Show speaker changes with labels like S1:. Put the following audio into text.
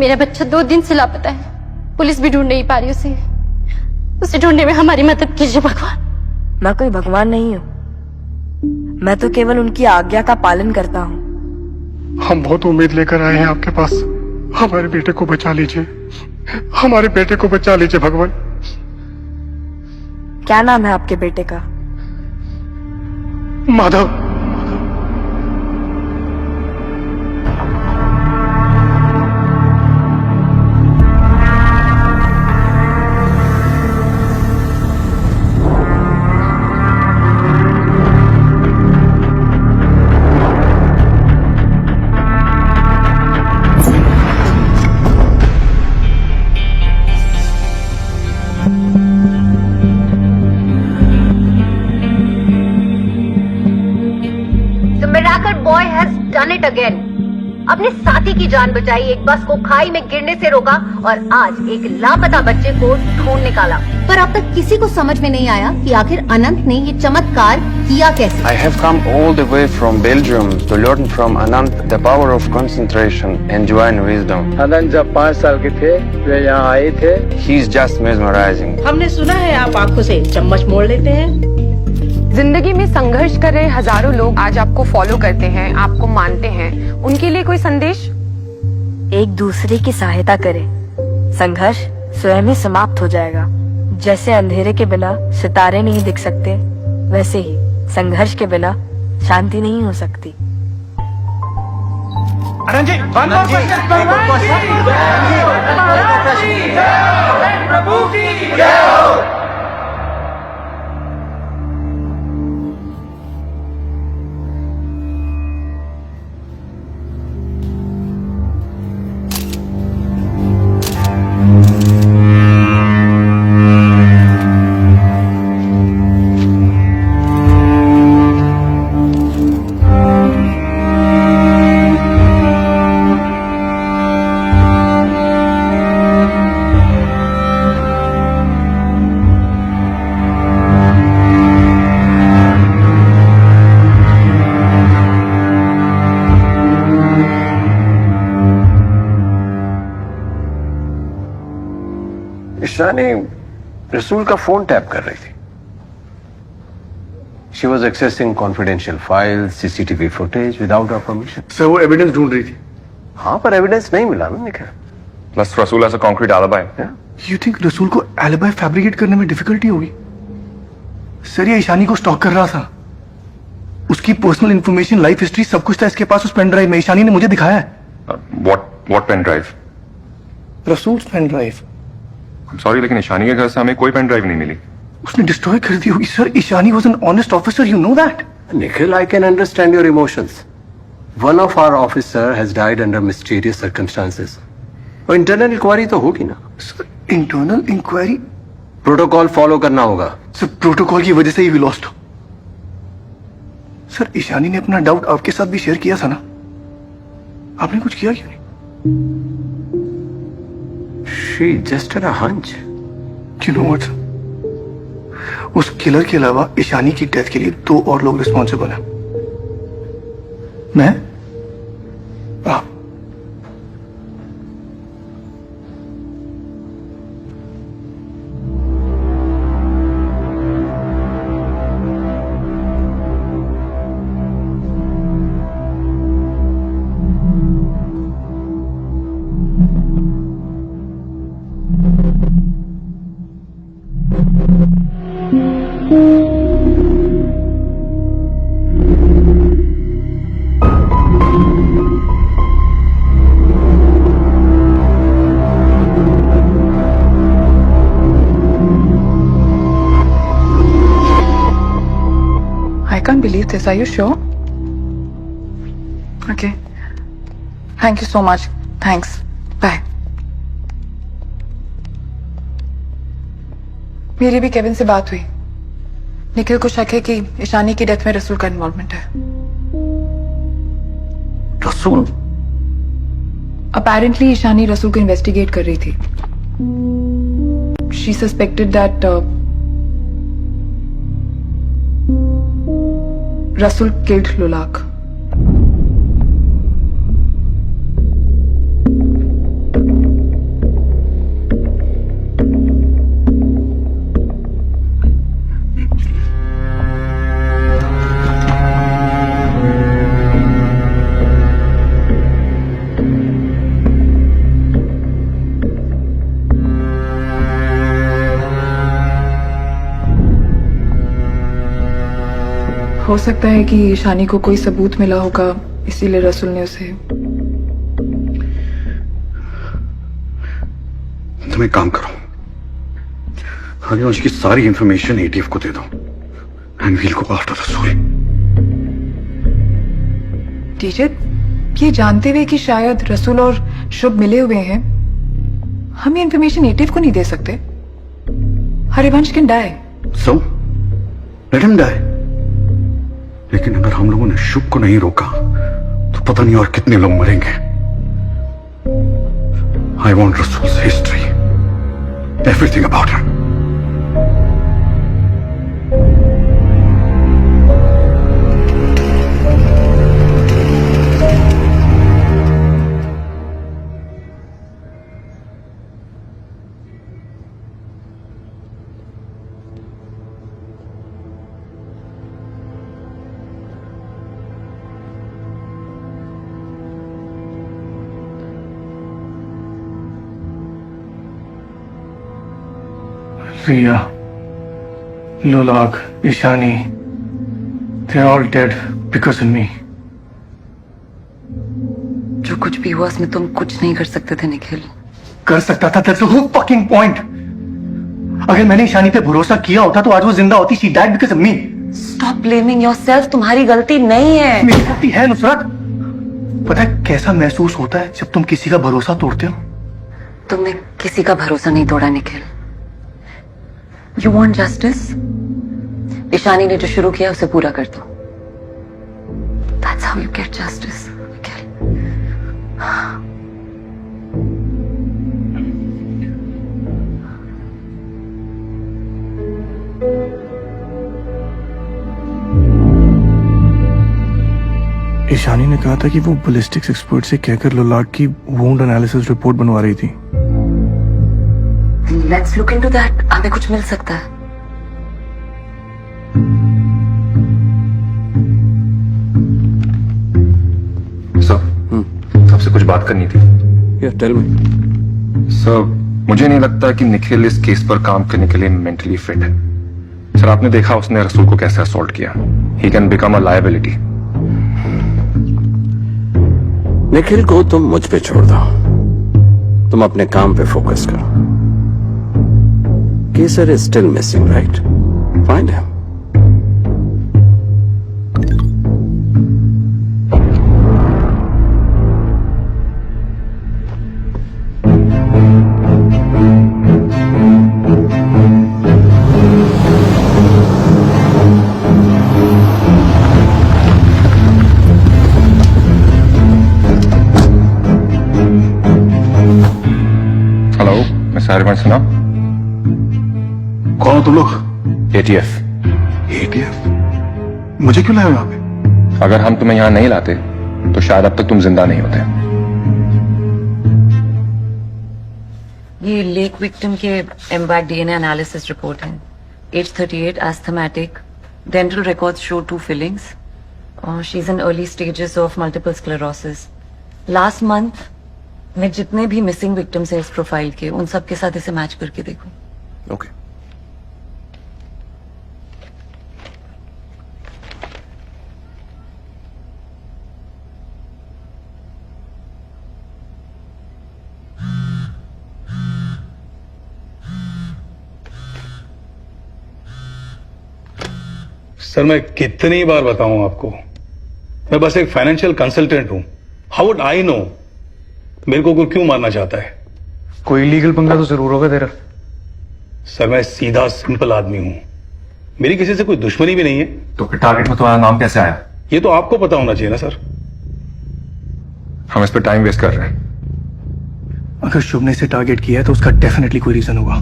S1: मेरा बच्चा 2 दिन से लापता है। पुलिस भी ढूंढ नहीं पा रही उसे ढूंढने में हमारी मदद कीजिए भगवान।
S2: मैं कोई भगवान नहीं हूँ, मैं तो केवल उनकी आज्ञा का पालन करता हूँ।
S3: हम बहुत उम्मीद लेकर आए हैं आपके पास। हमारे बेटे को बचा लीजिए, हमारे बेटे को बचा लीजिए भगवान।
S2: क्या नाम है आपके बेटे का?
S3: Madhav.
S4: Boy has done it again. अपने साथी की जान बचाई, एक बस को खाई में गिरने से रोका और आज एक लापता बच्चे को ढूंढ निकाला। पर अब तक किसी को समझ में नहीं आया कि आखिर अनंत ने ये चमत्कार किया कैसे।
S5: I have come all the way from Belgium to learn from Anant the power of concentration and divine wisdom.
S6: अनंत जब 5 साल के थे वे यहाँ आए थे।
S5: He is just mesmerizing.
S7: हमने सुना है आप आंखों से चम्मच मोड़ लेते हैं।
S8: जिंदगी में संघर्ष कर रहे हजारों लोग आज आपको फॉलो करते हैं, आपको मानते हैं। उनके लिए कोई संदेश?
S2: एक दूसरे की सहायता करें, संघर्ष स्वयं ही समाप्त हो जाएगा। जैसे अंधेरे के बिना सितारे नहीं दिख सकते, वैसे ही संघर्ष के बिना शांति नहीं हो सकती।
S6: प्रभु की जय हो।
S5: ईशानी रसूल का फोन टैप कर रही थी। She was accessing confidential files, CCTV footage without our permission.
S3: Sir वो एविडेंस ढूंढ रही थी।
S5: हाँ, पर एविडेंस नहीं मिला ना Nikhil.
S9: Plus Rasool has a concrete alibi.
S3: You think रसूल को एलिबाई फैब्रिकेट करने में डिफिकल्टी होगी? सर ये ईशानी को स्टॉक कर रहा था। उसकी पर्सनल इंफॉर्मेशन, लाइफ हिस्ट्री सब कुछ था इसके पास उस पेन ड्राइव में। ईशानी ने मुझे दिखाया है।
S9: What pen drive?
S3: रसूल पेन ड्राइव।
S9: सॉरी, लेकिन ईशानी के घर से हमें कोई पेन ड्राइव नहीं मिली।
S3: उसने डिस्ट्रॉय कर दी होगी sir. Ishani was an honest officer, you know that.
S5: Nikhil, I can understand your emotions. One of our officer has died under mysterious circumstances. और इंटरनल इंक्वायरी तो होगी ना।
S3: Sir internal inquiry?
S5: Protocol follow करना होगा।
S3: Sir protocol की वजह से ही वी लॉस्ट। सर ईशानी ने अपना डाउट आपके साथ भी शेयर किया था ना, आपने कुछ किया क्यों नहीं?
S5: She just had a hunch.
S3: You know what? उस किलर के अलावा ईशानी की डेथ के लिए 2 और लोग रिस्पॉन्सिबल हैं। मैं, आप।
S8: I can't believe this. Are you sure? Okay. Thank you so much. Thanks. Bye. मेरी भी केविन से बात हुई। निखिल को शक है कि ईशानी की डेथ में रसूल का इन्वॉल्वमेंट है।
S5: रसूल?
S8: अपेरेंटली ईशानी रसूल को इन्वेस्टिगेट कर रही थी। She suspected that Rasul killed Lulak.
S10: हो सकता है कि ईशानी को कोई सबूत मिला होगा, इसीलिए रसूल ने उसे।
S11: तुम एक काम करो, हरिवंश की सारी इंफॉर्मेशन एटीएफ को दे दो एंड वील गो आफ्टर रसूल।
S10: टीचर, ये जानते हुए कि शायद रसूल और शुभ मिले हुए हैं, हम ये इंफॉर्मेशन एटीएफ को नहीं दे सकते। Harivansh can die.
S11: So let him die. लेकिन अगर हम लोगों ने शुभ को नहीं रोका तो पता नहीं और कितने लोग मरेंगे। I want Rasul's history, everything about him.
S3: Riya, Lulak, Ishani, they're all dead because of me.
S2: जो कुछ भी हुआ उसमें तुम कुछ नहीं कर सकते थे निखिल।
S3: कर सकता था, that's the whole fucking point. अगर मैंने ईशानी पे भरोसा किया होता तो आज वो जिंदा होती। She died because of me.
S2: Stop blaming yourself, तुम्हारी गलती नहीं है।
S3: मेरी गलती है नुसरत। पता है कैसा महसूस होता है जब तुम किसी का भरोसा तोड़ते हो?
S2: तुमने किसी का भरोसा नहीं तोड़ा Nikhil. You want justice? Ishani ने जो शुरू किया उसे पूरा कर दो। That's how you get justice, Nikhil.
S3: Ishani ने कहा था कि वो बैलिस्टिक्स एक्सपर्ट से कहकर लुलाक की वुंड एनालिसिस रिपोर्ट बनवा रही थी।
S2: Let's look into that. हमें कुछ मिल सकता है।
S9: सर, आपसे कुछ बात करनी थी।
S5: Yeah, tell me.
S9: सर, मुझे नहीं लगता कि निखिल इस केस पर काम करने के लिए मेंटली फिट है। सर, आपने देखा उसने रसूल को कैसे असॉल्ट किया। He can become a liability.
S5: Nikhil को तुम मुझ पे छोड़ दो, तुम अपने काम पे फोकस करो। Kesar is still missing, right? Find him.
S9: Hello, मैं सारिवन सुना।
S11: कौन हो तुम लोग?
S9: ATF।
S11: एटीएफ? मुझे क्यों लाए हो यहाँ पे?
S9: अगर हम तुम्हें यहाँ नहीं लाते तो शायद अब तक तुम जिंदा नहीं होते।
S2: ये लेक विक्टिम के एम्बार्क DNA एनालिसिस रिपोर्ट है। Age 38, asthmatic, dental records show 2 fillings. She is in early stages of multiple sclerosis. Last month में जितने भी मिसिंग विक्टिम्स हैं इस प्रोफाइल के, उन सब के साथ इसे मैच करके देखो।
S9: ओके।
S12: सर, मैं कितनी बार बताऊं आपको, मैं बस एक फाइनेंशियल कंसल्टेंट हूं। हाउ वुड आई नो मेरे को क्यों मारना चाहता है?
S3: कोई लीगल पंगा तो जरूर होगा तेरा।
S12: सर, मैं सीधा सिंपल आदमी हूं, मेरी किसी से कोई दुश्मनी भी नहीं है।
S9: तो फिर टारगेट में तुम्हारा नाम कैसे आया?
S12: ये तो आपको पता होना चाहिए ना सर।
S9: हम इस पर टाइम वेस्ट कर रहे हैं।
S3: अगर शुभ ने इसे टारगेट किया है तो उसका डेफिनेटली कोई रीजन होगा।